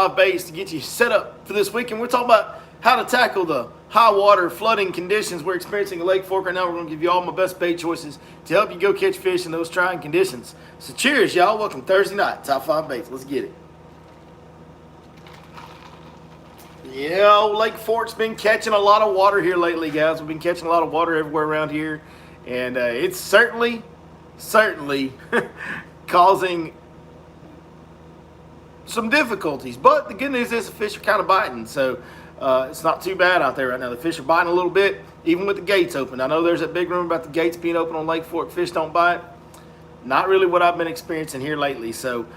5 baits to get you set up for this weekend. We're talking about how to tackle the high water flooding conditions we're experiencing in Lake Fork right now. We're going to give you all my best bait choices to help you go catch fish in those trying conditions. So cheers, y'all. Welcome Thursday night, Top 5 Baits. Let's get it. Yeah, Lake Fork's been catching a lot of water here lately, guys. We've been catching a lot of water everywhere around here. And it's certainly causing some difficulties. But the good news is the fish are kind of biting. So it's not too bad out there right now. The fish are biting a little bit, even with the gates open. I know there's that big rumor about the gates being open on Lake Fork. Fish don't bite. Not really what I've been experiencing here lately. So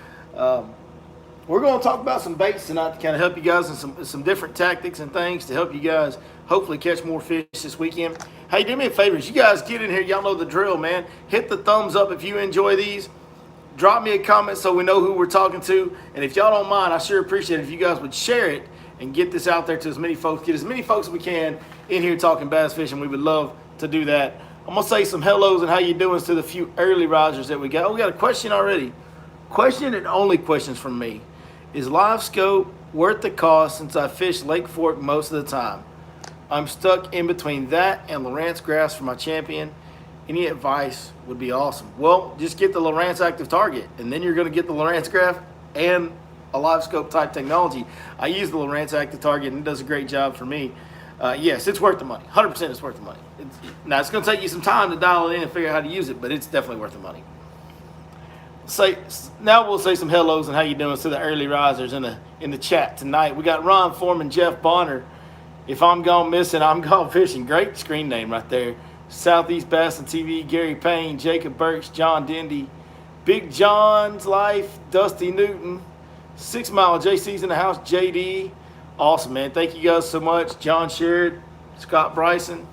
we're going to talk about some baits tonight to kind of help you guys and some different tactics and things to help you guys hopefully catch more fish this weekend. Hey, do me a favor. As you guys get in here, y'all know the drill, man. Hit the thumbs up if you enjoy these. Drop me a comment so we know who we're talking to. And if y'all don't mind, I sure appreciate it if you guys would share it and get this out there to as many folks. Get as many folks as we can in here talking bass fishing. We would love to do that. I'm going to say some hellos and how you doing to the few early risers that we got. Oh, we got a question already. Question and only questions from me. Is live scope worth the cost since I fish Lake Fork most of the time? I'm stuck in between that and Lowrance grass for my champion. Any advice would be awesome. Well, just get the Lowrance active target, and then you're going to get the Lowrance graph and a live scope type technology. I use the Lowrance active target, and it does a great job for me. Yes, it's worth the money. 100% it's worth the money. Now, it's going to take you some time to dial it in and figure out how to use it, but it's definitely worth the money. Now we'll say some hellos and how you doing to the early risers in the chat tonight. We got Ron Foreman, Jeff Bonner. If I'm gone missing, I'm gone fishing. Great screen name right there. Southeast Bass and TV, Gary Payne, Jacob Burks, John Dindy, Big John's Life, Dusty Newton, 6 Mile JC's in the house, JD. Awesome, man. Thank you guys so much. John Sherrod, Scott Bryson,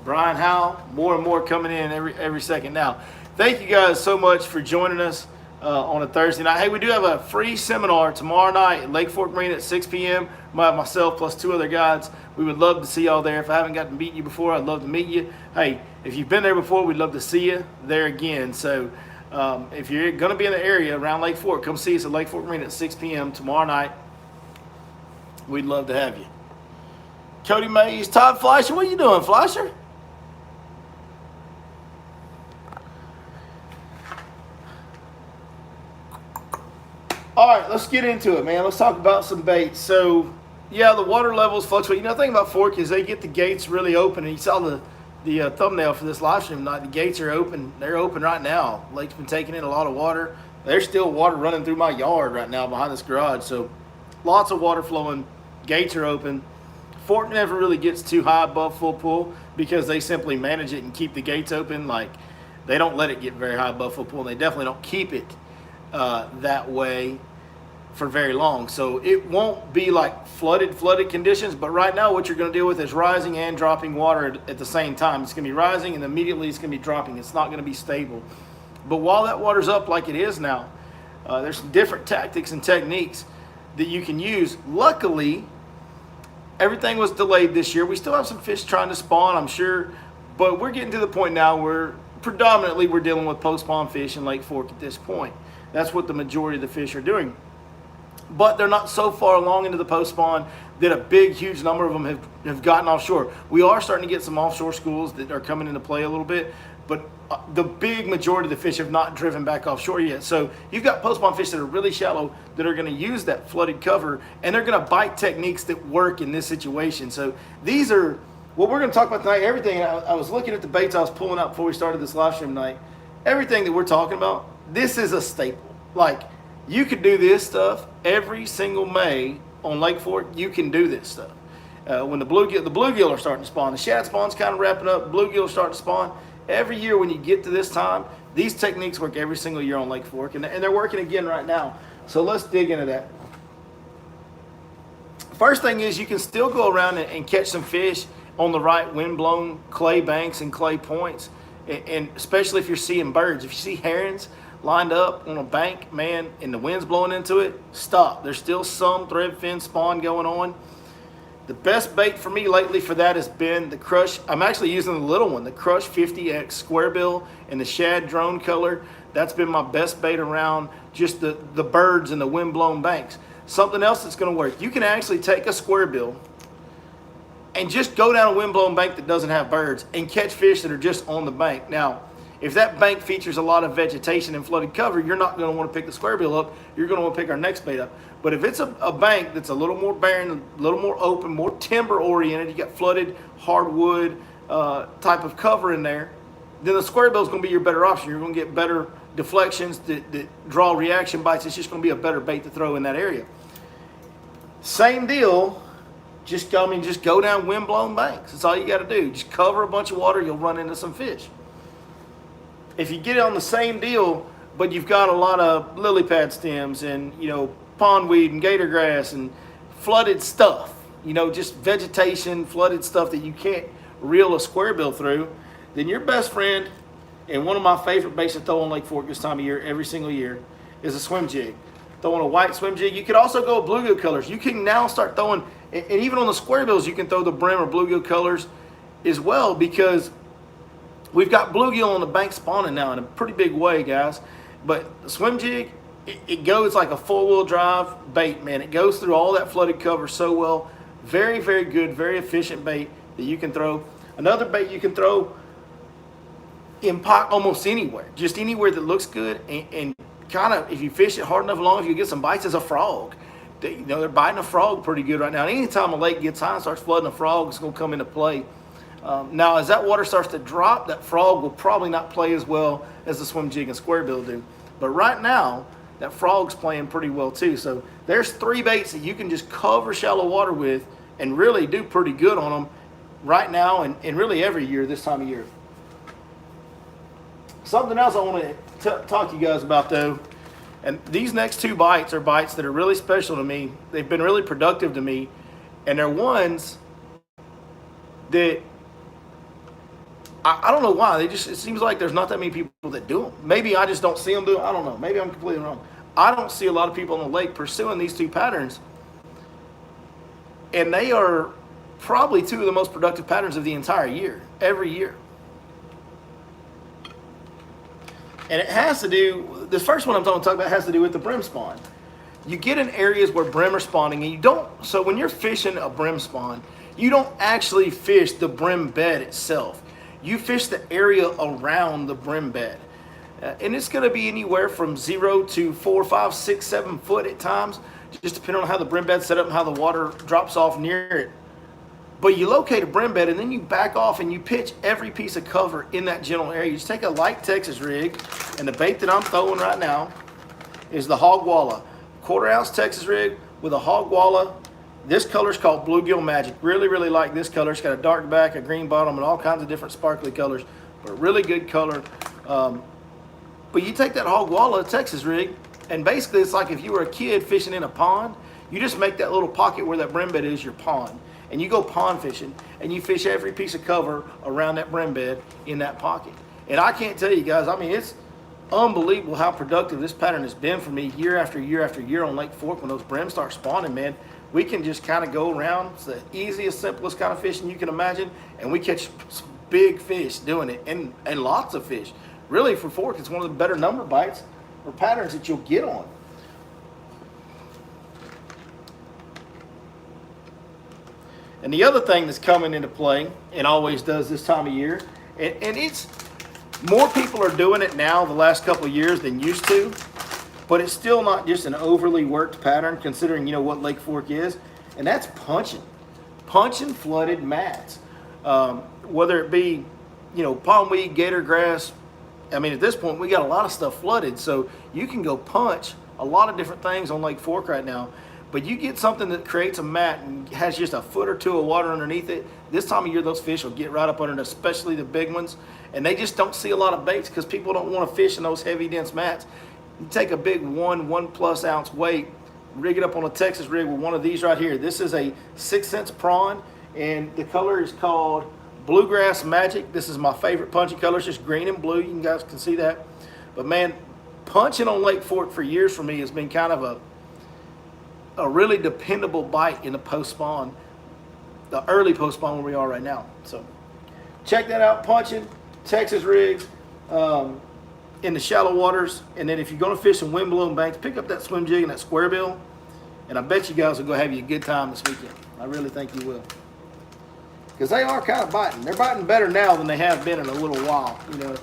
Brian Howell. More and more coming in every second now. Thank you guys so much for joining us on a Thursday night. Hey, we do have a free seminar tomorrow night at Lake Fork Marine at 6 p.m. Myself plus 2 other guides. We would love to see y'all there. If I haven't gotten to meet you before, I'd love to meet you. Hey, if you've been there before, we'd love to see you there again. So if you're going to be in the area around Lake Fork, come see us at Lake Fork Marine at 6 p.m. tomorrow night. We'd love to have you. Cody Mays, Todd Fleischer, what are you doing, Fleischer? All right, let's get into it, man. Let's talk about some baits. So, yeah, the water levels fluctuate. You know, the thing about Fork is they get the gates really open. And you saw the thumbnail for this live stream tonight. The gates are open. They're open right now. Lake's been taking in a lot of water. There's still water running through my yard right now behind this garage. So, lots of water flowing. Gates are open. Fork never really gets too high above full pull because they simply manage it and keep the gates open. Like, they don't let it get very high above full pull. And they definitely don't keep it that way for very long. So it won't be like flooded conditions, but right now what you're going to deal with is rising and dropping water at the same time. It's going to be rising and immediately it's going to be dropping. It's not going to be stable. But while that water's up like it is now, there's some different tactics and techniques that you can use. Luckily, everything was delayed this year. We still have some fish trying to spawn, I'm sure, but we're getting to the point now where predominantly we're dealing with post-spawn fish in Lake Fork at this point. That's what the majority of the fish are doing. But they're not so far along into the post-spawn that a big, huge number of them have gotten offshore. We are starting to get some offshore schools that are coming into play a little bit, but the big majority of the fish have not driven back offshore yet. So you've got post-spawn fish that are really shallow that are going to use that flooded cover, and they're going to bite techniques that work in this situation. So these are what we're going to talk about tonight. Everything, I was looking at the baits I was pulling out before we started this live stream tonight. Everything that we're talking about, this is a staple. Like, you could do this stuff every single May on Lake Fork. You can do this stuff. When the bluegill are starting to spawn, the shad spawn's kind of wrapping up, bluegill are starting to spawn. Every year when you get to this time, these techniques work every single year on Lake Fork, and they're working again right now. So let's dig into that. First thing is you can still go around and catch some fish on the right wind-blown clay banks and clay points, and especially if you're seeing birds. If you see herons lined up on a bank, man, and the wind's blowing into it, stop. There's still some threadfin spawn going on. The best bait for me lately for that has been the Crush. I'm actually using the little one, the Crush 50X square bill in the shad drone color. That's been my best bait around just the birds and the wind-blown banks. Something else that's going to work. You can actually take a square bill and just go down a windblown bank that doesn't have birds and catch fish that are just on the bank. Now, if that bank features a lot of vegetation and flooded cover, you're not going to want to pick the square bill up. You're going to want to pick our next bait up. But if it's a bank that's a little more barren, a little more open, more timber oriented, you got flooded hardwood type of cover in there, then the square bill is going to be your better option. You're going to get better deflections that draw reaction bites. It's just going to be a better bait to throw in that area. Same deal. Just go down windblown banks. That's all you got to do. Just cover a bunch of water, you'll run into some fish. If you get on the same deal, but you've got a lot of lily pad stems and pondweed and gator grass and flooded stuff, just vegetation, flooded stuff that you can't reel a square bill through, then your best friend, and one of my favorite baits to throw on Lake Fork this time of year, every single year, is a swim jig. Throwing a white swim jig. You could also go bluegill colors. You can now start throwing, and even on the square bills, you can throw the brim or bluegill colors as well, because we've got bluegill on the bank spawning now in a pretty big way, guys. But the swim jig, it goes like a four-wheel drive bait, man. It goes through all that flooded cover so well. Very, very good, very efficient bait that you can throw. Another bait you can throw in pot almost anywhere, just anywhere that looks good, and kind of, if you fish it hard enough long, if you get some bites, is a frog. They're biting a frog pretty good right now. And anytime a lake gets high and starts flooding, a frog is going to come into play. Now, as that water starts to drop, that frog will probably not play as well as the swim jig and square bill do. But right now, that frog's playing pretty well too. So there's 3 baits that you can just cover shallow water with and really do pretty good on them right now and really every year this time of year. Something else I want to talk to you guys about though, and these next 2 bites are bites that are really special to me. They've been really productive to me, and they're ones that I don't know why. It seems like there's not that many people that do them. Maybe I just don't see them do it. I don't know. Maybe I'm completely wrong. I don't see a lot of people on the lake pursuing these 2 patterns, and they are probably 2 of the most productive patterns of the entire year, every year. And it has to do, the first one I'm going to talk about has to do with the brim spawn. You get in areas where brim are spawning, and you don't, so when you're fishing a brim spawn, you don't actually fish the brim bed itself. You fish the area around the brim bed. And it's going to be anywhere from 0 to 4, 5, 6, 7 foot at times, just depending on how the brim bed's set up and how the water drops off near it. But you locate a brim bed, and then you back off and you pitch every piece of cover in that general area. You just take a light Texas rig, and the bait that I'm throwing right now is the hog walla. 1/4 ounce Texas rig with a hog walla. This color is called Bluegill Magic. Really, really like this color. It's got a dark back, a green bottom, and all kinds of different sparkly colors, but really good color. But you take that hog walla Texas rig, and basically it's like if you were a kid fishing in a pond, you just make that little pocket where that brim bed is your pond. And you go pond fishing, and you fish every piece of cover around that brim bed in that pocket. And I can't tell you guys, I mean, it's unbelievable how productive this pattern has been for me year after year after year on Lake Fork. When those brims start spawning, man, we can just kind of go around. It's the easiest, simplest kind of fishing you can imagine, and we catch big fish doing it, and lots of fish. Really, for Fork, it's one of the better number bites or patterns that you'll get on. And the other thing that's coming into play, and always does this time of year, and it's more people are doing it now the last couple of years than used to, but it's still not just an overly worked pattern considering what Lake Fork is, and that's punching flooded mats, whether it be pondweed, gator grass. I mean, at this point we got a lot of stuff flooded, so you can go punch a lot of different things on Lake Fork right now. But you get something that creates a mat and has just a foot or 2 of water underneath it, this time of year those fish will get right up under it, especially the big ones. And they just don't see a lot of baits because people don't want to fish in those heavy, dense mats. You take a big 1+ ounce weight, rig it up on a Texas rig with one of these right here. This is a 6 cents prawn, and the color is called Bluegrass Magic. This is my favorite punching color. It's just green and blue. You guys can see that. But man, punching on Lake Fork for years for me has been kind of a really dependable bite in the post-spawn, the early post-spawn where we are right now. So check that out, punching, Texas rigs in the shallow waters. And then if you're going to fish in windblown banks, pick up that swim jig and that square bill And I bet you guys will go have you a good time this weekend. I really think you will. Because they are kind of biting. They're biting better now than they have been in a little while. You know,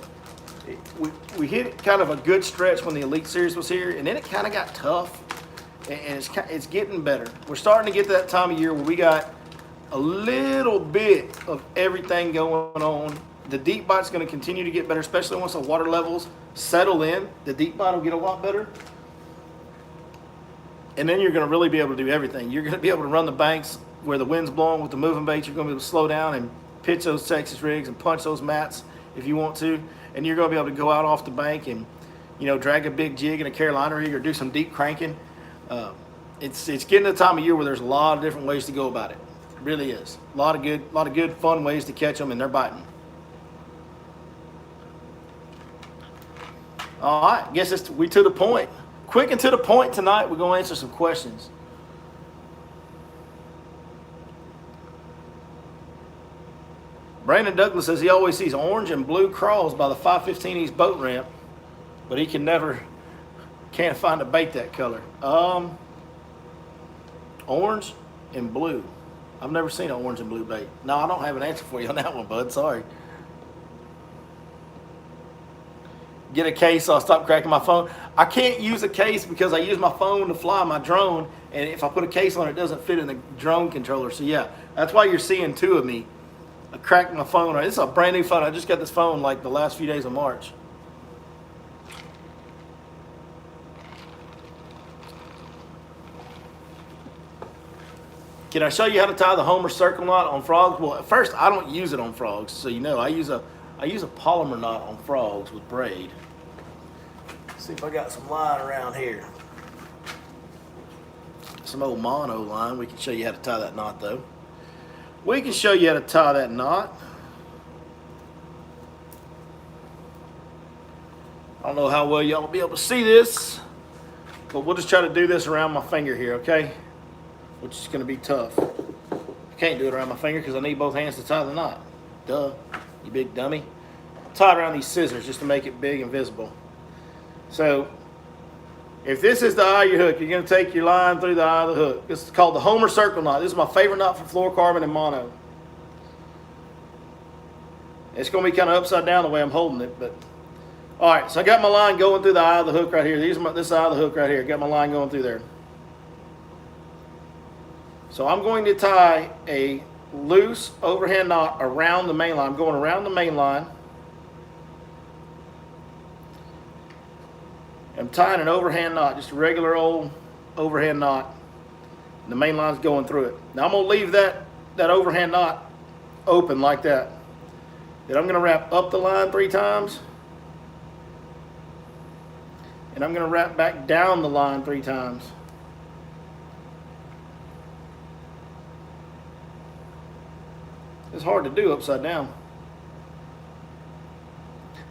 we hit kind of a good stretch when the Elite Series was here, and then it kind of got tough, and it's getting better. We're starting to get to that time of year where we got a little bit of everything going on. The deep bite's going to continue to get better, especially once the water levels settle in. The deep bite will get a lot better. And then you're going to really be able to do everything. You're going to be able to run the banks where the wind's blowing with the moving baits. You're going to be able to slow down and pitch those Texas rigs and punch those mats if you want to. And you're going to be able to go out off the bank and, you know, drag a big jig in a Carolina rig or do some deep cranking. It's getting to the time of year where there's a lot of different ways to go about it. It really is. A lot of good, fun ways to catch them, and they're biting. All right, guess we to the point. Quick and to the point tonight. We're going to answer some questions. Brandon Douglas says he always sees orange and blue crawls by the 515 East boat ramp, but he can't find a bait that color. Orange and blue. I've never seen an orange and blue bait. No, I don't have an answer for you on that one, bud. Sorry. Get a case so I'll stop cracking my phone. I can't use a case because I use my phone to fly my drone, and if I put a case on it, doesn't fit in the drone controller. So yeah, that's why you're seeing two of me. I cracked my phone. This is a brand new phone. I just got this phone like the last few days of March. Can I show you how to tie the Homer circle knot on frogs? Well, at first I don't use it on frogs, so you know I use a polymer knot on frogs with braid. Let's see if I got some line around here. Some old mono line. We can show you how to tie that knot though. We can show you how to tie that knot. I don't know how well y'all will be able to see this, but we'll just try to do this around my finger here, okay? Which is going to be tough. I can't do it around my finger because I need both hands to tie the knot. Duh, you big dummy. Tie it around these scissors just to make it big and visible. So, if this is the eye of your hook, you're going to take your line through the eye of the hook. This is called the Homer circle knot. This is my favorite knot for fluorocarbon and mono. It's going to be kind of upside down the way I'm holding it, but all right. So I got my line going through the eye of the hook right here. This is the eye of the hook right here. Got my line going through there. So I'm going to tie a loose overhand knot around the main line. I'm going around the main line. I'm tying an overhand knot, just a regular old overhand knot. The main line's going through it. Now I'm going to leave that overhand knot open like that. Then I'm going to wrap up the line 3 times. And I'm going to wrap back down the line 3 times. It's hard to do upside down.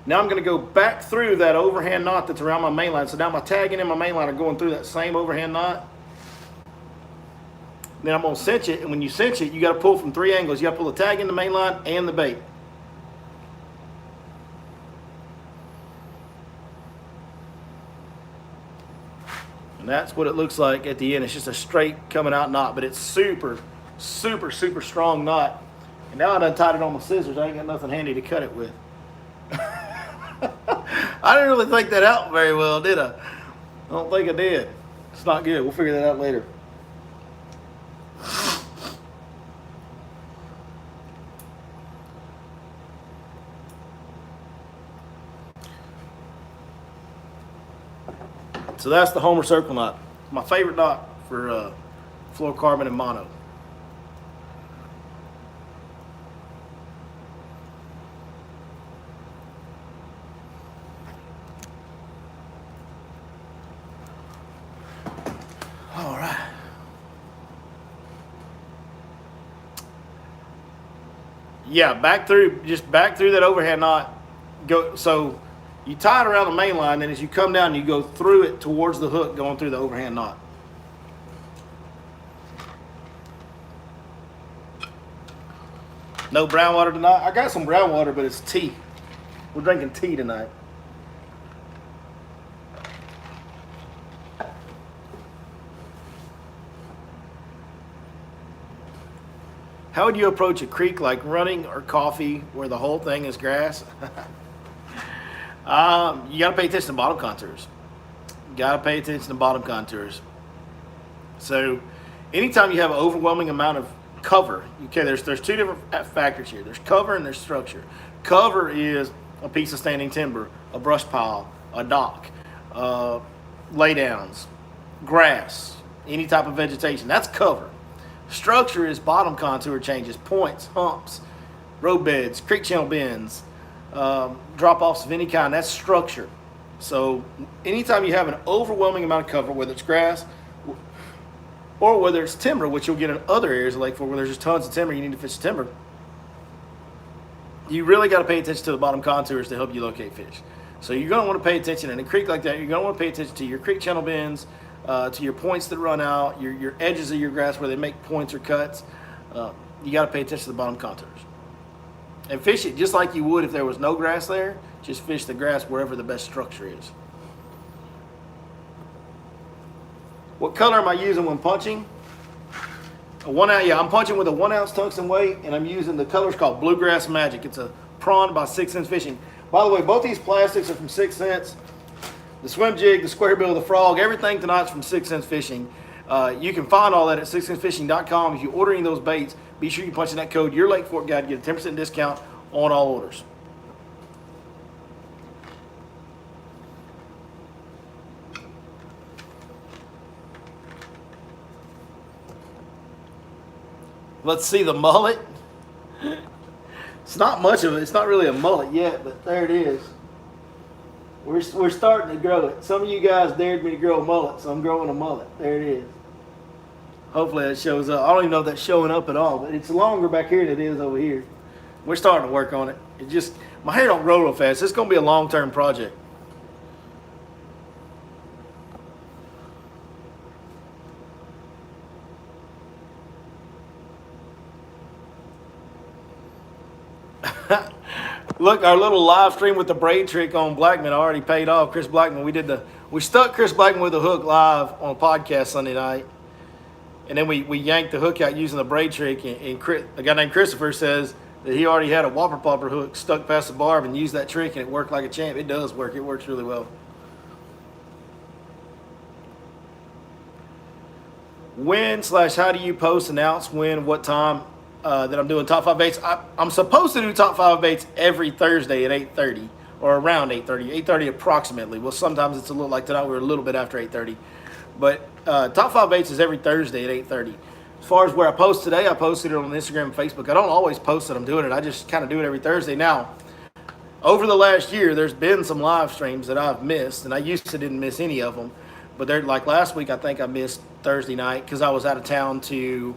Now I'm going to go back through that overhand knot that's around my main line. So now my tagging and my main line are going through that same overhand knot. Then I'm going to cinch it, and when you cinch it, you got to pull from 3 angles. You got to pull the tag in the main line and the bait. And that's what it looks like at the end. It's just a straight coming out knot, but it's super, super, super strong knot. And now I done tied it on my scissors. I ain't got nothing handy to cut it with. I didn't really think that out very well, did I? I don't think I did. It's not good. We'll figure that out later. So that's the Homer circle knot. My favorite knot for fluorocarbon and mono. All right. Yeah, back through that overhand knot. Go so you tie it around the main line, then as you come down, you go through it towards the hook, going through the overhand knot. No brown water tonight. I got some brown water, but it's tea. We're drinking tea tonight. How would you approach a creek like running or coffee where the whole thing is grass? You got to pay attention to bottom contours. Got to pay attention to bottom contours. So anytime you have an overwhelming amount of cover, okay, there's two different factors here. There's cover and there's structure. Cover is a piece of standing timber, a brush pile, a dock, laydowns, grass, any type of vegetation. That's cover. Structure is bottom contour changes, points, humps, road beds, creek channel bends, drop-offs of any kind. That's structure. So anytime you have an overwhelming amount of cover, whether it's grass or whether it's timber, which you'll get in other areas of Lake Fork where there's just tons of timber, you need to fish the timber, you really got to pay attention to the bottom contours to help you locate fish. So you're going to want to pay attention in a creek like that. You're going to want to pay attention to your creek channel bends, to your points that run out, your edges of your grass where they make points or cuts. You got to pay attention to the bottom contours. And fish it just like you would if there was no grass there. Just fish the grass wherever the best structure is. What color am I using when punching? I'm punching with a 1 ounce tungsten weight, and I'm using the color's called Bluegrass Magic. It's a prawn by 6 Sense Fishing. By the way, both these plastics are from 6 Sense. The swim jig, the square bill, the frog, everything tonight's from 6 Sense Fishing. You can find all that at 6censefishing.com. If you order any of those baits, be sure you punch in that code, your Lake Fork Guide, to get a 10% discount on all orders. Let's see the mullet. It's not much of it. It's not really a mullet yet, but there it is. We're starting to grow it. Some of you guys dared me to grow a mullet, so I'm growing a mullet. There it is. Hopefully that shows up. I don't even know if that's showing up at all, but it's longer back here than it is over here. We're starting to work on it. My hair don't grow real fast. It's going to be a long-term project. Look, our little live stream with the braid trick on Blackman already paid off. Chris Blackman, we stuck Chris Blackman with a hook live on a podcast Sunday night, and then we yanked the hook out using the braid trick. And a guy named Christopher says that he already had a whopper popper hook stuck past the barb and used that trick, and it worked like a champ. It does work. It works really well. When/how do you post, announce when, what time that I'm doing top 5 baits? I'm supposed to do top 5 baits every Thursday at 8:30 or around 8:30 approximately. Well, sometimes it's a little like tonight. We're a little bit after 8:30, but top 5 baits is every Thursday at 8:30. As far as where I post today, I posted it on Instagram and Facebook. I don't always post that I'm doing it. I just kind of do it every Thursday. Now, over the last year, there's been some live streams that I've missed, and I used to didn't miss any of them. But they're like last week, I think I missed Thursday night because I was out of town to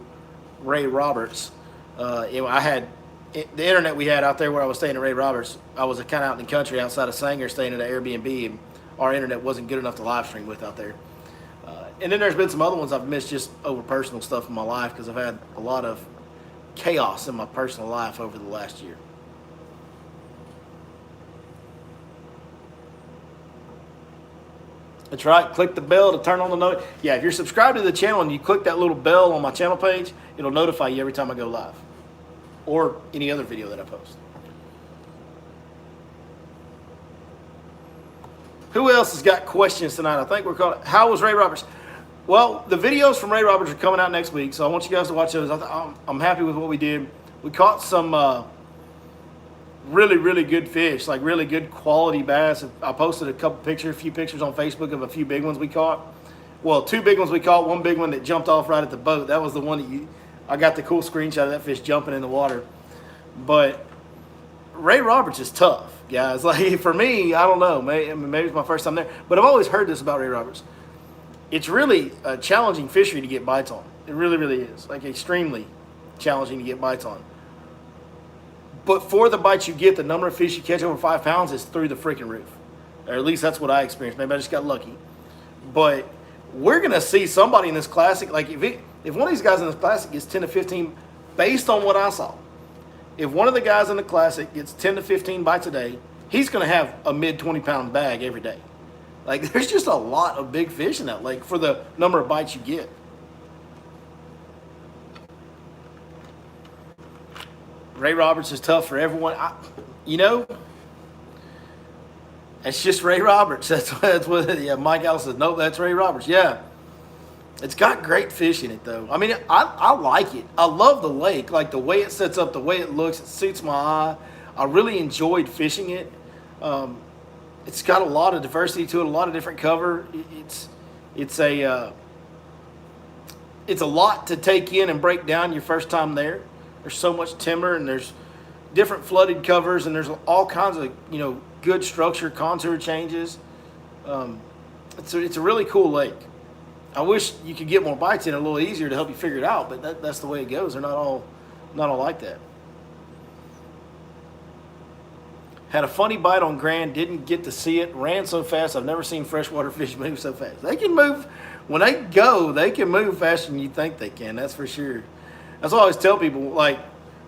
Ray Roberts. I had the internet we had out there where I was staying at Ray Roberts. I was kind of out in the country outside of Sanger staying at an Airbnb, and our internet wasn't good enough to live stream with out there. And then there's been some other ones I've missed just over personal stuff in my life because I've had a lot of chaos in my personal life over the last year. That's right. Click the bell to turn on the note. Yeah, if you're subscribed to the channel and you click that little bell on my channel page, it'll notify you every time I go live or any other video that I post. Who else has got questions tonight? I think we're calling. How was Ray Roberts? Well, the videos from Ray Roberts are coming out next week, so I want you guys to watch those. I'm happy with what we did. We caught some really, really good fish, like really good quality bass. I posted a few pictures on Facebook of a few big ones we caught. Well, 2 big ones we caught, 1 big one that jumped off right at the boat. That was the one that I got the cool screenshot of that fish jumping in the water. But Ray Roberts is tough, guys. Like for me, I don't know, maybe it's my first time there, but I've always heard this about Ray Roberts. It's really a challenging fishery to get bites on. It really, really is. Like extremely challenging to get bites on. But for the bites you get, the number of fish you catch over 5 pounds is through the freaking roof. Or at least that's what I experienced. Maybe I just got lucky. But we're going to see somebody in this classic, like if one of these guys in this classic gets 10 to 15, based on what I saw, if one of the guys in the classic gets 10 to 15 bites a day, he's going to have a mid 20-pound bag every day. Like there's just a lot of big fish in that lake for the number of bites you get. Ray Roberts is tough for everyone. You know, it's just Ray Roberts. That's what yeah, Mike Allen says. Nope, that's Ray Roberts. Yeah. It's got great fish in it, though. I mean, I like it. I love the lake. Like, the way it sets up, the way it looks, it suits my eye. I really enjoyed fishing it. It's got a lot of diversity to it, a lot of different cover. It's a lot to take in and break down your first time there. There's so much timber, and there's different flooded covers, and there's all kinds of, you know, good structure, contour changes. It's a really cool lake. I wish you could get more bites in it a little easier to help you figure it out, but that's the way it goes. They're not all like that. Had a funny bite on Grand, didn't get to see it. Ran so fast, I've never seen freshwater fish move so fast. They can move, when they go, they can move faster than you think they can, that's for sure. That's what I always tell people, like,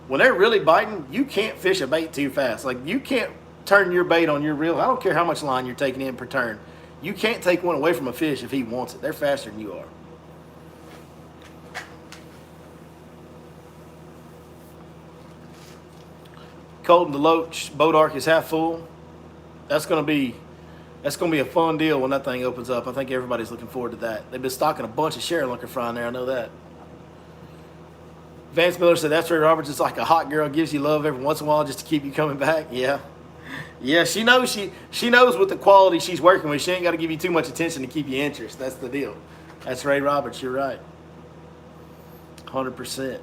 when they're really biting, you can't fish a bait too fast. Like, you can't turn your bait on your reel. I don't care how much line you're taking in per turn. You can't take one away from a fish if he wants it. They're faster than you are. Colton DeLoach boat arc is half full. That's gonna be a fun deal when that thing opens up. I think everybody's looking forward to that. They've been stocking a bunch of Sherlunker fry in there. I know that. Vance Miller said that's Ray Roberts. It's like a hot girl gives you love every once in a while just to keep you coming back. Yeah. Yeah, she knows with the quality she's working with. She ain't got to give you too much attention to keep you interest. That's the deal. That's Ray Roberts. You're right. 100%.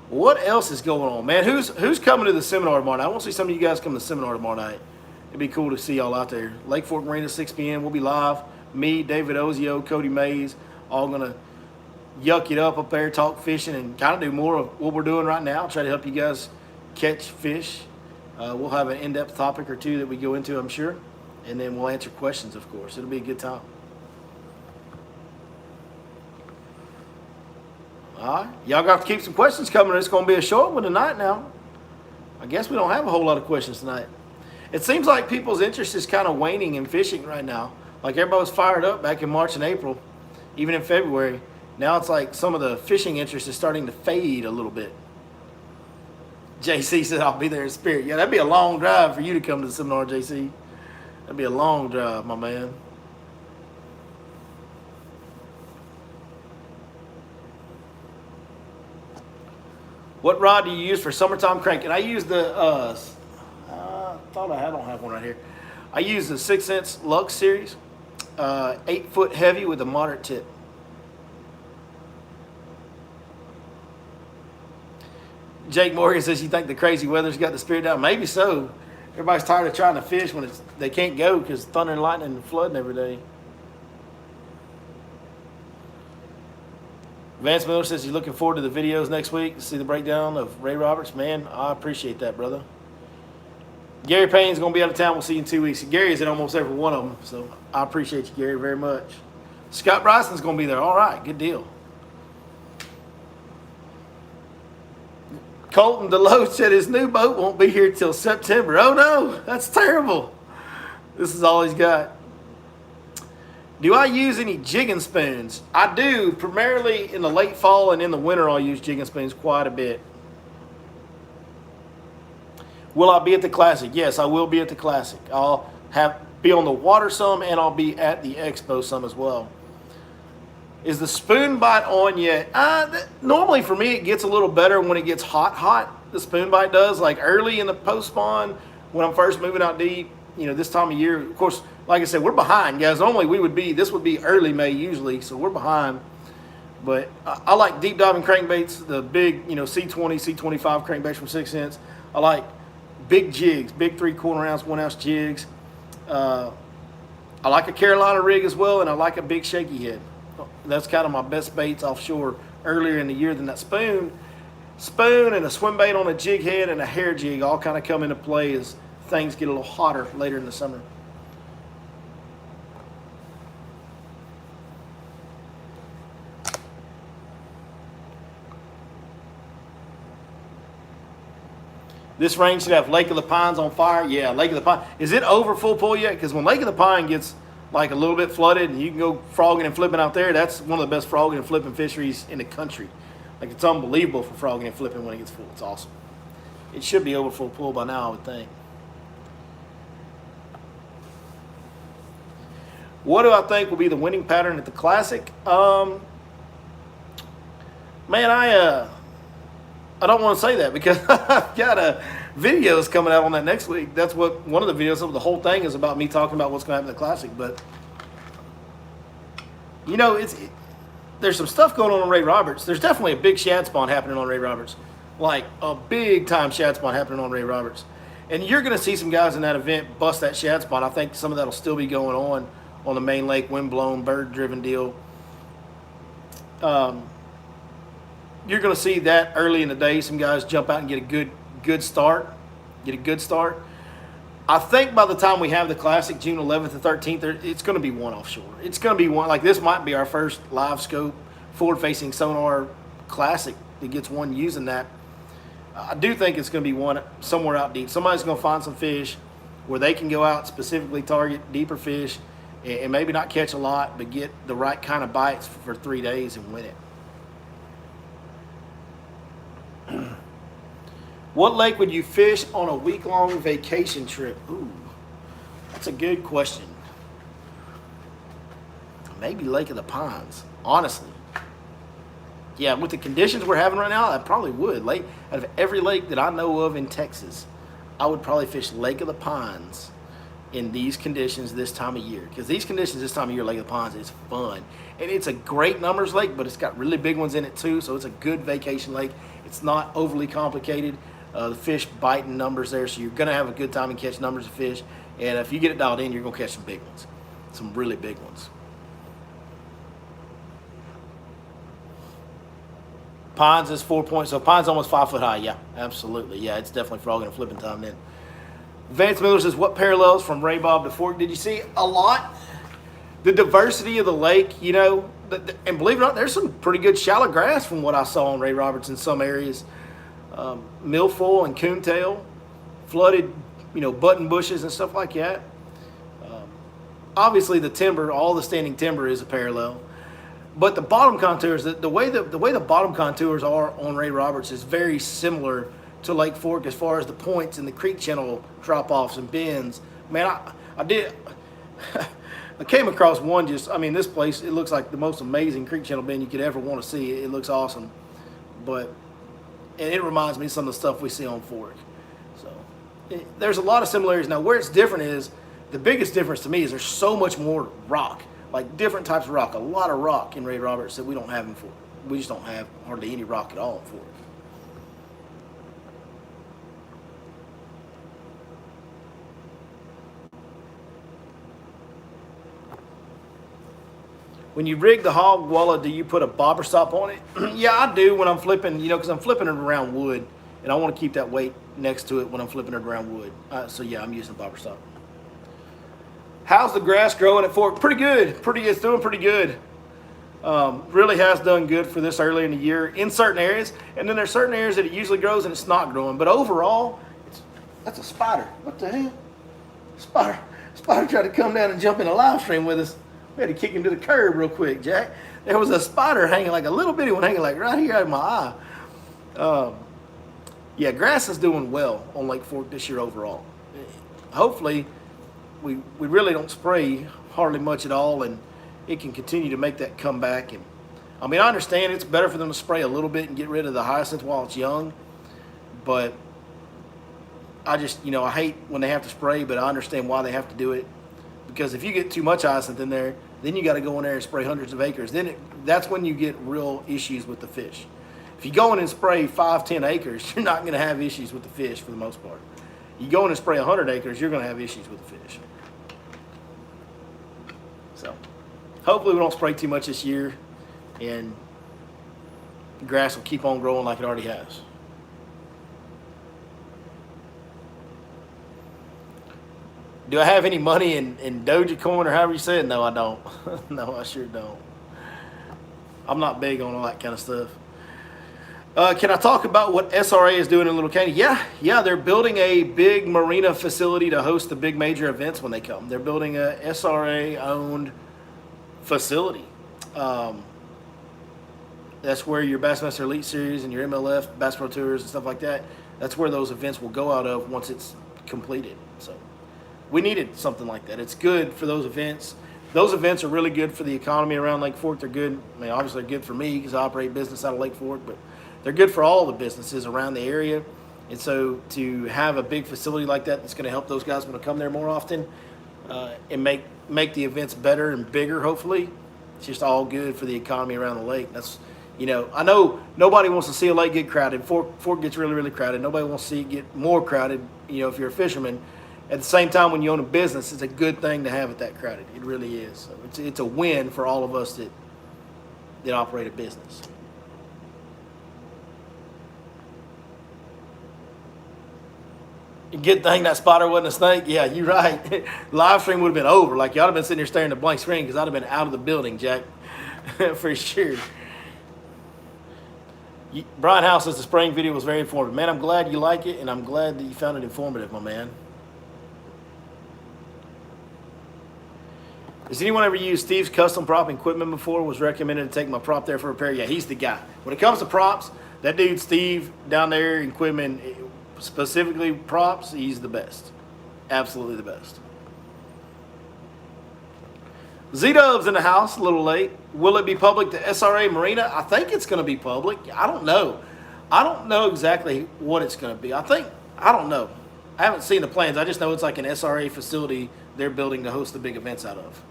What else is going on, man? Who's coming to the seminar tomorrow night? I want to see some of you guys come to the seminar tomorrow night. It'd be cool to see y'all out there. Lake Fork Marina, 6 p.m. We'll be live. Me, David Ozio, Cody Mays, all gonna yuck it up there, talk fishing, and kind of do more of what we're doing right now. Try to help you guys catch fish. We'll have an in-depth topic or two that we go into, I'm sure, and then we'll answer questions, of course. It'll be a good time. All right. Y'all got to keep some questions coming. It's going to be a short one tonight now. I guess we don't have a whole lot of questions tonight. It seems like people's interest is kind of waning in fishing right now. Like, everybody was fired up back in March and April, even in February. Now it's like some of the fishing interest is starting to fade a little bit. JC said, I'll be there in spirit. Yeah, that'd be a long drive for you to come to the seminar, JC. That'd be a long drive, my man. What rod do you use for summertime cranking? I use the, I don't have one right here. I use the 6-inch Lux series, 8-foot heavy with a moderate tip. Jake Morgan says, you think the crazy weather's got the spirit down? Maybe so. Everybody's tired of trying to fish when they can't go because thunder and lightning and flooding every day. Vance Miller says he's looking forward to the videos next week to see the breakdown of Ray Roberts. Man, I appreciate that, brother. Gary Payne's going to be out of town. We'll see you in 2 weeks. Gary's in almost every one of them, so I appreciate you, Gary, very much. Scott Bryson's going to be there. All right, good deal. Colton DeLoach said his new boat won't be here till September. Oh, no, that's terrible. This is all he's got. Do I use any jigging spoons? I do, primarily in the late fall and in the winter I'll use jigging spoons quite a bit. Will I be at the Classic? Yes, I will be at the Classic. I'll be on the water some, and I'll be at the expo some as well. Is the spoon bite on yet? Normally for me it gets a little better when it gets hot. The spoon bite does, like early in the post spawn when I'm first moving out deep. You know, this time of year, of course, like I said, we're behind, guys. Normally this would be early May usually, so we're behind. But I like deep diving crankbaits, the big, you know, C20, C25 crankbaits from 6 cents. I like big jigs, big 3/4 ounce, 1 ounce jigs. I like a Carolina rig as well, and I like a big shaky head. That's kind of my best baits offshore earlier in the year than that spoon. Spoon and a swim bait on a jig head and a hair jig all kind of come into play as things get a little hotter later in the summer. This range should have Lake of the Pines on fire. Yeah, Lake of the Pines. Is it over full pull yet? Because when Lake of the Pine gets like a little bit flooded and you can go frogging and flipping out there, that's one of the best frogging and flipping fisheries in the country. Like, it's unbelievable for frogging and flipping when it gets full. It's awesome. it should be over full pull by now, I would think. What do I think will be the winning pattern at the Classic? Man, I don't want to say that because I've got videos coming out on that next week. That's what one of the videos of the whole thing is about, me talking about what's going to happen at the Classic. But you know, there's some stuff going on Ray Roberts. There's definitely a big shad spawn happening on Ray Roberts, like a big time shad spawn happening on Ray Roberts. And you're going to see some guys in that event bust that shad spawn. I think some of that will still be going on the main lake, wind-blown, bird-driven deal. You're going to see that early in the day. Some guys jump out and get a good start. I think by the time we have the Classic, June 11th and 13th, it's going to be one offshore. It's going to be one, like this might be our first live scope, forward-facing sonar Classic that gets one using that. I do think it's going to be one somewhere out deep. Somebody's going to find some fish where they can go out, specifically target deeper fish, and maybe not catch a lot, but get the right kind of bites for 3 days and win it. What lake would you fish on a week-long vacation trip? Ooh, that's a good question. Maybe Lake of the Pines, honestly. Yeah, with the conditions we're having right now, I probably would. Out of every lake that I know of in Texas, I would probably fish Lake of the Pines in these conditions this time of year. Because these conditions this time of year, Lake of the Pines, is fun. And it's a great numbers lake, but it's got really big ones in it too, so it's a good vacation lake. It's not overly complicated. The fish biting numbers there, so you're going to have a good time and catch numbers of fish. And if you get it dialed in, you're going to catch some big ones, some really big ones. Pines is 4 points, so Pines almost 5 foot high. Yeah, absolutely. Yeah, it's definitely frogging and flipping time then. Vance Miller says, what parallels from Ray Bob to Fork did you see? A lot. The diversity of the lake, you know, and believe it or not, there's some pretty good shallow grass from what I saw on Ray Roberts in some areas. Milfoil and coontail, flooded, you know, button bushes and stuff like that. Obviously, the timber, all the standing timber is a parallel, but the bottom contours, the way the bottom contours are on Ray Roberts is very similar to Lake Fork as far as the points and the creek channel drop-offs and bends. Man, I came across one this place, it looks like the most amazing creek channel bend you could ever want to see. It looks awesome, and it reminds me of some of the stuff we see on Fork. So there's a lot of similarities. Now, where it's different is, the biggest difference to me is there's so much more rock, like different types of rock, a lot of rock in Ray Roberts that we don't have in Fork. We just don't have hardly any rock at all in Fork. When you rig the hog wallet, do you put a bobber stop on it? Yeah, I do when I'm flipping, you know, because I'm flipping it around wood, and I want to keep that weight next to it when I'm flipping it around wood. So yeah, I'm using a bobber stop. How's the grass growing at Fork? Pretty good. It's doing pretty good. Really has done good for this early in the year in certain areas, and then there's certain areas that it usually grows and it's not growing. But overall, that's a spider. What the hell? Spider tried to come down and jump in a live stream with us. We had to kick him to the curb real quick, Jack. There was a spider hanging, like a little bitty one hanging like right here out of my eye. Yeah, grass is doing well on Lake Fork this year overall. Hopefully, we really don't spray hardly much at all, and it can continue to make that comeback. And I mean, I understand it's better for them to spray a little bit and get rid of the hyacinth while it's young, but I just, you know, I hate when they have to spray, but I understand why they have to do it. Because if you get too much hyacinth in there, then you got to go in there and spray hundreds of acres. Then that's when you get real issues with the fish. If you go in and spray 5-10 acres, you're not going to have issues with the fish for the most part. You go in and spray 100 acres, you're going to have issues with the fish. So hopefully we don't spray too much this year, and the grass will keep on growing like it already has. Do I have any money in Dogecoin or however you say it? No, I don't. No, I sure don't. I'm not big on all that kind of stuff. Can I talk about what SRA is doing in Little Caney? Yeah, they're building a big marina facility to host the big major events when they come. They're building a SRA-owned facility. That's where your Bassmaster Elite Series and your MLF Bass Pro Tours and stuff like that, that's where those events will go out of once it's completed. So we needed something like that. It's good for those events. Those events are really good for the economy around Lake Fork. They're good. I mean, obviously they're good for me because I operate business out of Lake Fork, but they're good for all the businesses around the area. And so to have a big facility like that that's going to help those guys want to come there more often and make the events better and bigger, hopefully, it's just all good for the economy around the lake. That's, I know nobody wants to see a lake get crowded. Fork gets really, really crowded. Nobody wants to see it get more crowded, if you're a fisherman. At the same time, when you own a business, it's a good thing to have it that crowded. It really is. So it's a win for all of us that operate a business. Good thing that spotter wasn't a snake. Yeah, you're right. Live stream would have been over. Like, y'all have been sitting there staring at the blank screen because I'd have been out of the building, Jack. For sure. Brian House says the spraying video was very informative. Man, I'm glad you like it, and I'm glad that you found it informative, my man. Has anyone ever used Steve's custom prop equipment before? Was recommended to take my prop there for repair. Yeah, he's the guy. When it comes to props, that dude Steve down there, equipment, specifically props, he's the best. Absolutely the best. Z-Dub's in the house, a little late. Will it be public to SRA Marina? I think it's going to be public. I don't know. I don't know exactly what it's going to be. I don't know. I haven't seen the plans. I just know it's like an SRA facility they're building to host the big events out of.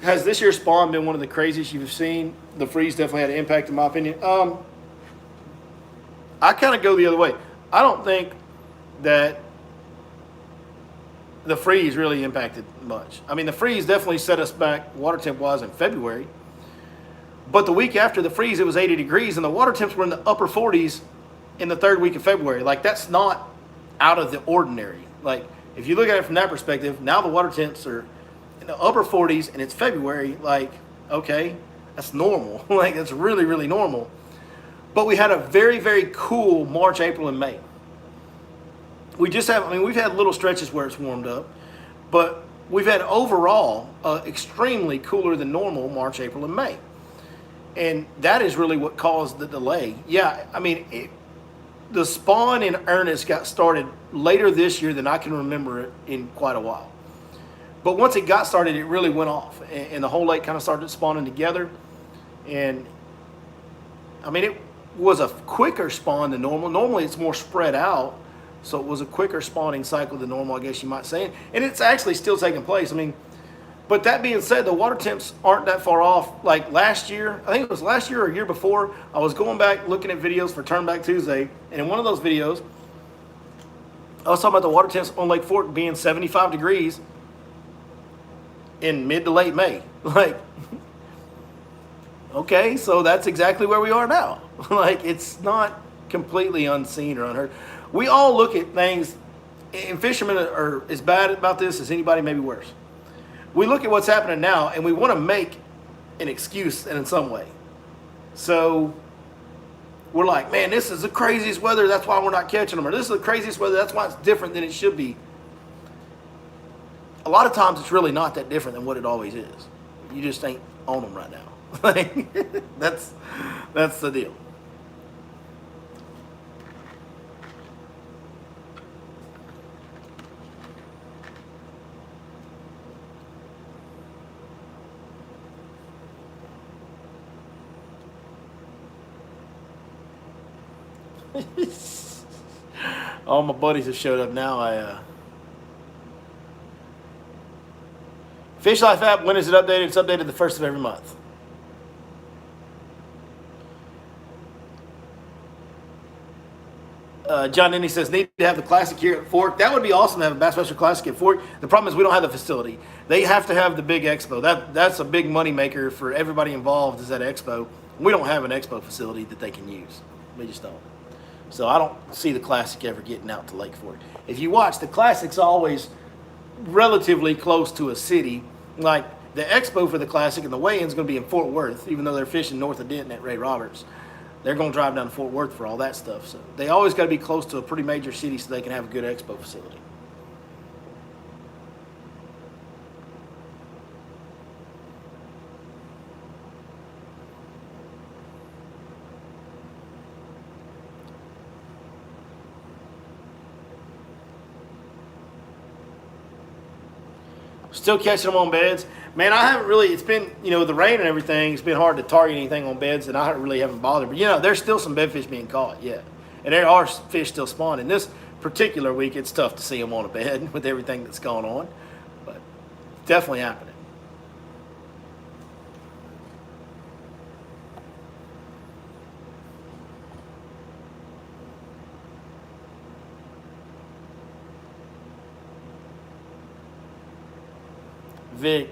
Has this year's spawn been one of the craziest you've seen? The freeze definitely had an impact in my opinion. I kind of go the other way. I don't think that the freeze really impacted much. I mean, the freeze definitely set us back water temp wise in February. But the week after the freeze, it was 80 degrees, and the water temps were in the upper 40s in the third week of February. Like, that's not out of the ordinary. Like, if you look at it from that perspective, now the water temps are in the upper 40s, and it's February. Like, okay, that's normal. Like, that's really, really normal. But we had a very, very cool March, April, and May. We've had little stretches where it's warmed up, but we've had overall extremely cooler than normal March, April, and May. And that is really what caused the delay. Yeah, I mean, the spawn in earnest got started later this year than I can remember it in quite a while. But once it got started, it really went off. And the whole lake kind of started spawning together. And, I mean, it was a quicker spawn than normal. Normally, it's more spread out. So it was a quicker spawning cycle than normal, I guess you might say. And it's actually still taking place. I mean, but that being said, the water temps aren't that far off. Like last year, I think it was last year or a year before, I was going back looking at videos for Turn Back Tuesday. And in one of those videos, I was talking about the water temps on Lake Fork being 75 degrees in mid to late May. Like, okay, so that's exactly where we are now. Like, it's not completely unseen or unheard. We all look at things, and fishermen are as bad about this as anybody, maybe worse. We look at what's happening now, and we want to make an excuse in some way. So we're like, man, this is the craziest weather, that's why we're not catching them. Or this is the craziest weather, that's why it's different than it should be. A lot of times it's really not that different than what it always is. You just ain't on them right now. Like, that's the deal. All my buddies have showed up now. Fish Life app, when is it updated? It's updated the first of every month. John Denny says, need to have the Classic here at Fork. That would be awesome to have a Bassmaster Classic at Fork. The problem is we don't have the facility. They have to have the big expo. That's a big money maker for everybody involved is that expo. We don't have an expo facility that they can use. We just don't. So I don't see the Classic ever getting out to Lake Fork. If you watch, the Classic's always relatively close to a city. Like the expo for the Classic and the weigh-in is going to be in Fort Worth, even though they're fishing north of Denton at Ray Roberts. They're going to drive down to Fort Worth for all that stuff. So they always got to be close to a pretty major city so they can have a good expo facility. Still catching them on beds. Man, I haven't really, it's been, the rain and everything, it's been hard to target anything on beds, and I really haven't bothered. But, there's still some bedfish being caught, yeah. And there are fish still spawning. This particular week, it's tough to see them on a bed with everything that's going on. But it's definitely happening. Vic,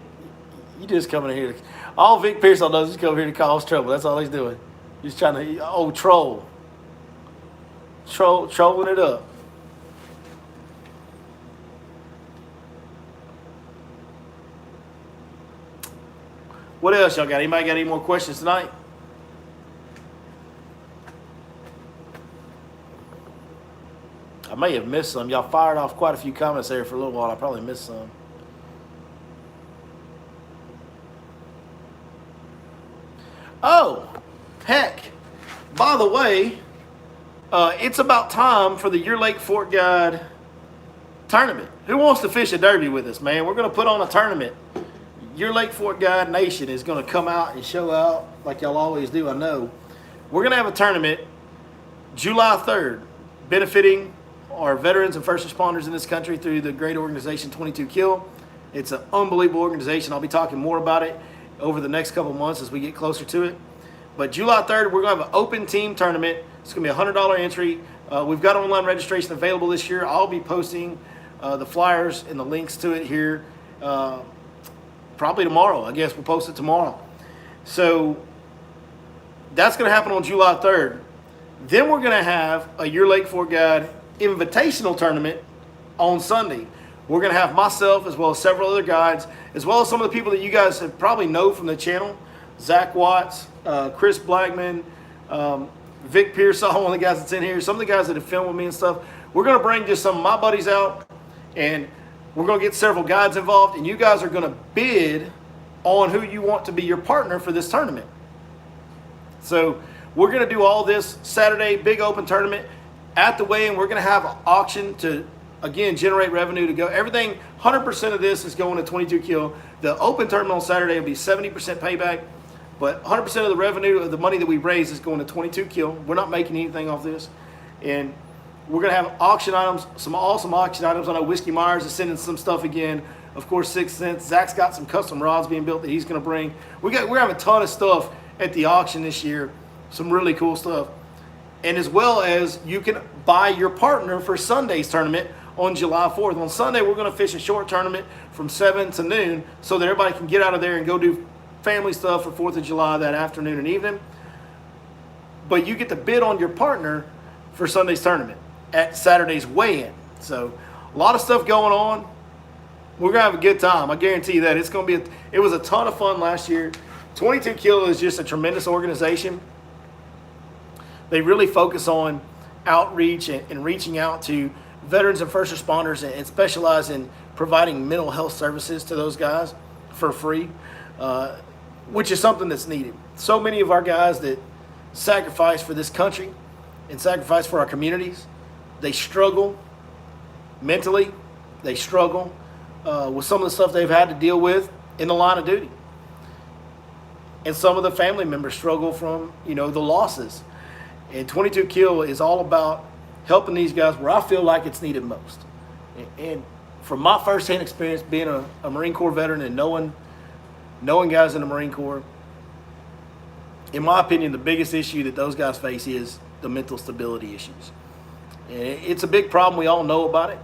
you just coming in here. All Vic Pearson does is come here to cause trouble. That's all he's doing. He's trying to, trolling it up. What else y'all got? Anybody got any more questions tonight? I may have missed some. Y'all fired off quite a few comments there for a little while. I probably missed some. Oh, heck. By the way, it's about time for the Your Lake Fort Guide tournament. Who wants to fish a derby with us, man? We're going to put on a tournament. Your Lake Fort Guide Nation is going to come out and show out like y'all always do, I know. We're going to have a tournament July 3rd, benefiting our veterans and first responders in this country through the great organization 22 Kill. It's an unbelievable organization. I'll be talking more about it over the next couple months as we get closer to it. But July 3rd, we're going to have an open team tournament. It's going to be a $100 entry. We've got online registration available this year. I'll be posting the flyers and the links to it here probably tomorrow. I guess we'll post it tomorrow. So that's going to happen on July 3rd. Then we're going to have a Your Lake Fort Guide invitational tournament on Sunday. We're going to have myself as well as several other guides, as well as some of the people that you guys have probably know from the channel. Zach Watts, Chris Blackman, Vic Pearsall, one of the guys that's in here, some of the guys that have filmed with me and stuff. We're going to bring just some of my buddies out, and we're going to get several guides involved, and you guys are going to bid on who you want to be your partner for this tournament. So we're going to do all this Saturday, big open tournament. At the weigh-in, we're going to have an auction to, again, generate revenue to go. Everything, 100% of this is going to 22 Kill. The open tournament on Saturday will be 70% payback, but 100% of the revenue of the money that we raise is going to 22 Kill. We're not making anything off this. And we're going to have auction items, some awesome auction items. I know Whiskey Myers is sending some stuff again. Of course, 6 cents. Zach's got some custom rods being built that he's going to bring. We're having a ton of stuff at the auction this year. Some really cool stuff. And as well as you can buy your partner for Sunday's tournament on July 4th. On Sunday, we're going to fish a short tournament from 7 to noon so that everybody can get out of there and go do family stuff for 4th of July that afternoon and evening. But you get to bid on your partner for Sunday's tournament at Saturday's weigh-in. So a lot of stuff going on. We're going to have a good time. I guarantee you that. It's going to be it was a ton of fun last year. 22 Kill is just a tremendous organization. They really focus on outreach and reaching out to veterans and first responders and specialize in providing mental health services to those guys for free, which is something that's needed. So many of our guys that sacrifice for this country and sacrifice for our communities, they struggle mentally. They struggle with some of the stuff they've had to deal with in the line of duty. And some of the family members struggle from, the losses. And 22 Kill is all about helping these guys where I feel like it's needed most. And from my firsthand experience being a Marine Corps veteran and knowing guys in the Marine Corps, in my opinion, the biggest issue that those guys face is the mental stability issues. And it's a big problem. We all know about it.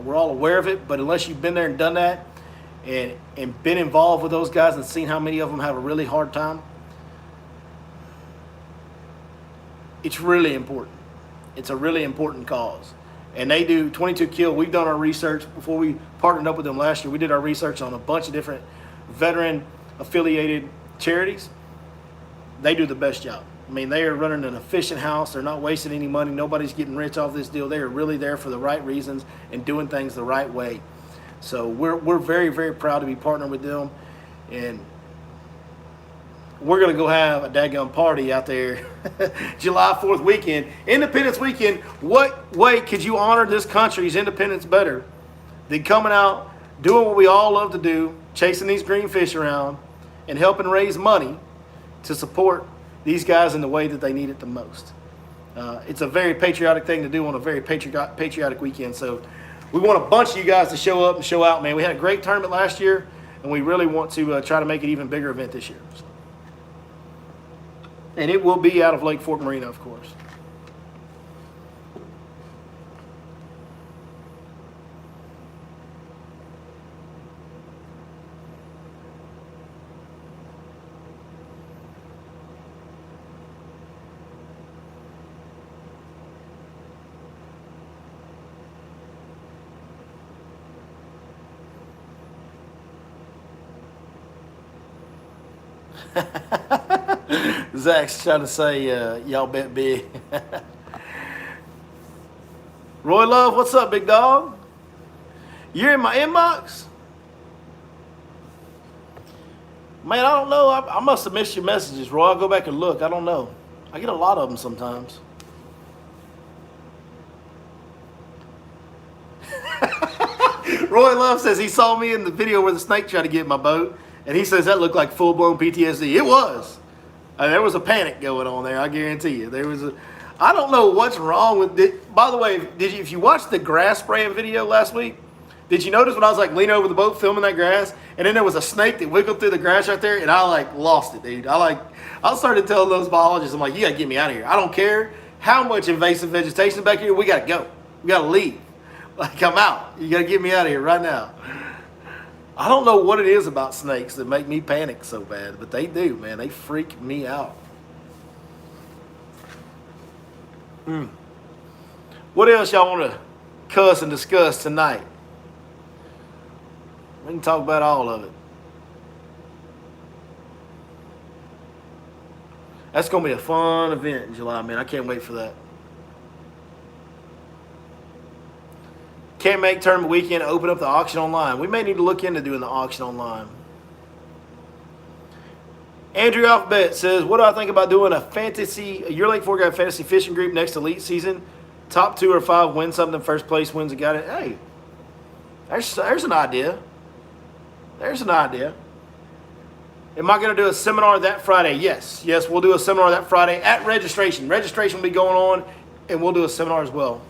We're all aware of it. But unless you've been there and done that and been involved with those guys and seen how many of them have a really hard time, it's really important. It's a really important cause. And they do 22 Kill. We've done our research before we partnered up with them last year. We did our research on a bunch of different veteran affiliated charities. They do the best job. I mean, they are running an efficient house. They're not wasting any money. Nobody's getting rich off this deal. They are really there for the right reasons and doing things the right way. So we're very, very proud to be partnering with them. And we're going to go have a daggum party out there July 4th weekend. Independence weekend. What way could you honor this country's independence better than coming out doing what we all love to do, chasing these green fish around and helping raise money to support these guys in the way that they need it the most. It's a very patriotic thing to do on a very patriotic weekend. So we want a bunch of you guys to show up and show out, man. We had a great tournament last year, and we really want to try to make it an even bigger event this year. So. And it will be out of Lake Fork Marina, of course. Zach's trying to say, y'all bet big. Roy Love, what's up, big dog? You're in my inbox? Man, I don't know. I must have missed your messages, Roy. I'll go back and look. I don't know. I get a lot of them sometimes. Roy Love says he saw me in the video where the snake tried to get in my boat, and he says that looked like full-blown PTSD. It was. There was a panic going on there, I guarantee you. There was I don't know what's wrong with it. By the way, if you watched the grass spraying video last week, did you notice when I was like leaning over the boat filming that grass, and then there was a snake that wiggled through the grass right there, and I like lost it, dude. I started telling those biologists, I'm like, you gotta get me out of here. I don't care how much invasive vegetation is back here, we gotta go. We gotta leave. Like, I'm out. You gotta get me out of here right now. I don't know what it is about snakes that make me panic so bad, but they do, man. They freak me out. What else y'all want to cuss and discuss tonight? We can talk about all of it. That's going to be a fun event in July, man. I can't wait for that. Can't make tournament weekend, open up the auction online. We may need to look into doing the auction online. Andrew Alphabet says, what do I think about doing a Your Lake Fork fantasy fishing group next elite season? Top 2 or 5 win something, first place wins a guy. Hey, there's an idea. There's an idea. Am I going to do a seminar that Friday? Yes. Yes, we'll do a seminar that Friday at registration. Registration will be going on, and we'll do a seminar as well.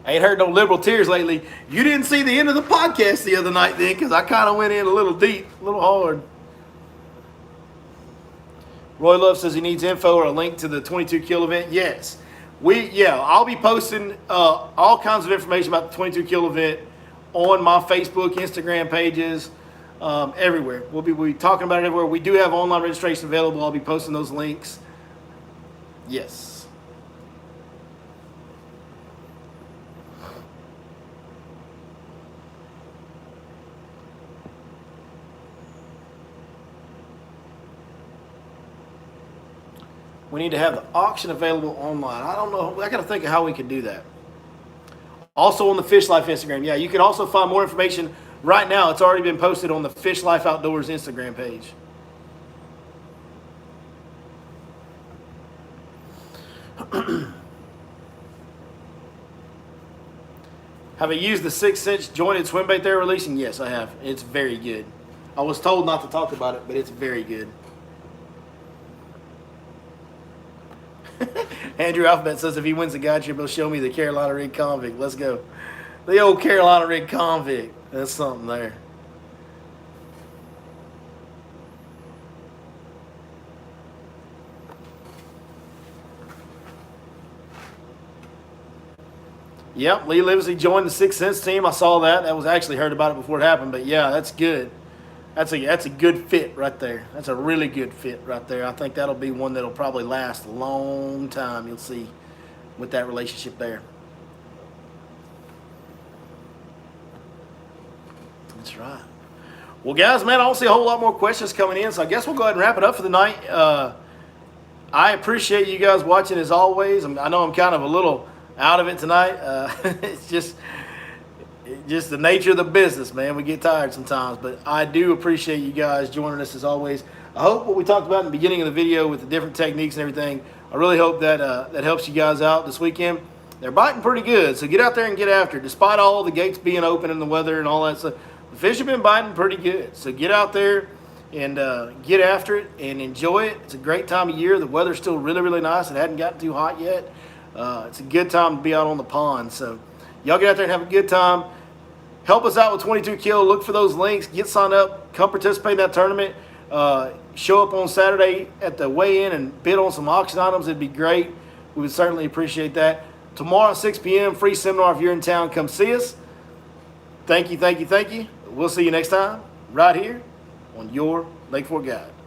I ain't heard no liberal tears lately. You didn't see the end of the podcast the other night then, because I kind of went in a little deep, a little hard. Roy Love says he needs info or a link to the 22 kill event. Yes. I'll be posting all kinds of information about the 22 kill event on my Facebook, Instagram pages, everywhere. We'll be talking about it everywhere. We do have online registration available. I'll be posting those links. Yes. We need to have the auction available online. I don't know. I got to think of how we can do that. Also on the Fish Life Instagram. Yeah, you can also find more information right now. It's already been posted on the Fish Life Outdoors Instagram page. Have I used the 6-inch jointed swim bait they're releasing? Yes, I have. It's very good. I was told not to talk about it, but it's very good. Andrew Alphabet says if he wins the guide trip, he'll show me the Carolina Rig Convict. Let's go. The old Carolina Rig Convict. That's something there. Yep, Lee Livesey joined the 6 Cents team. I saw that. That was actually heard about it before it happened, but yeah, that's good. That's a good fit right there. That's a really good fit right there. I think that'll be one that'll probably last a long time. You'll see with that relationship there. That's right. Well, guys, man, I don't see a whole lot more questions coming in, so I guess we'll go ahead and wrap it up for the night. I appreciate you guys watching as always. I know I'm kind of a little out of it tonight. It's just the nature of the business, man. We get tired sometimes, but I do appreciate you guys joining us as always. I hope what we talked about in the beginning of the video with the different techniques and everything I really hope that that helps you guys out this weekend. They're biting pretty good, so get out there and get after it. Despite all the gates being open and the weather and all that stuff, the fish have been biting pretty good. So get out there and get after it and enjoy it. It's a great time of year. The weather's still really, really nice. It hadn't gotten too hot yet. It's a good time to be out on the pond. So y'all get out there and have a good time. Help us out with 22 Kill. Look for those links. Get signed up. Come participate in that tournament. Show up on Saturday at the weigh-in and bid on some auction items. It'd be great. We would certainly appreciate that. Tomorrow at 6 p.m., free seminar. If you're in town, come see us. Thank you, thank you, thank you. We'll see you next time right here on your Lake Fork Guide.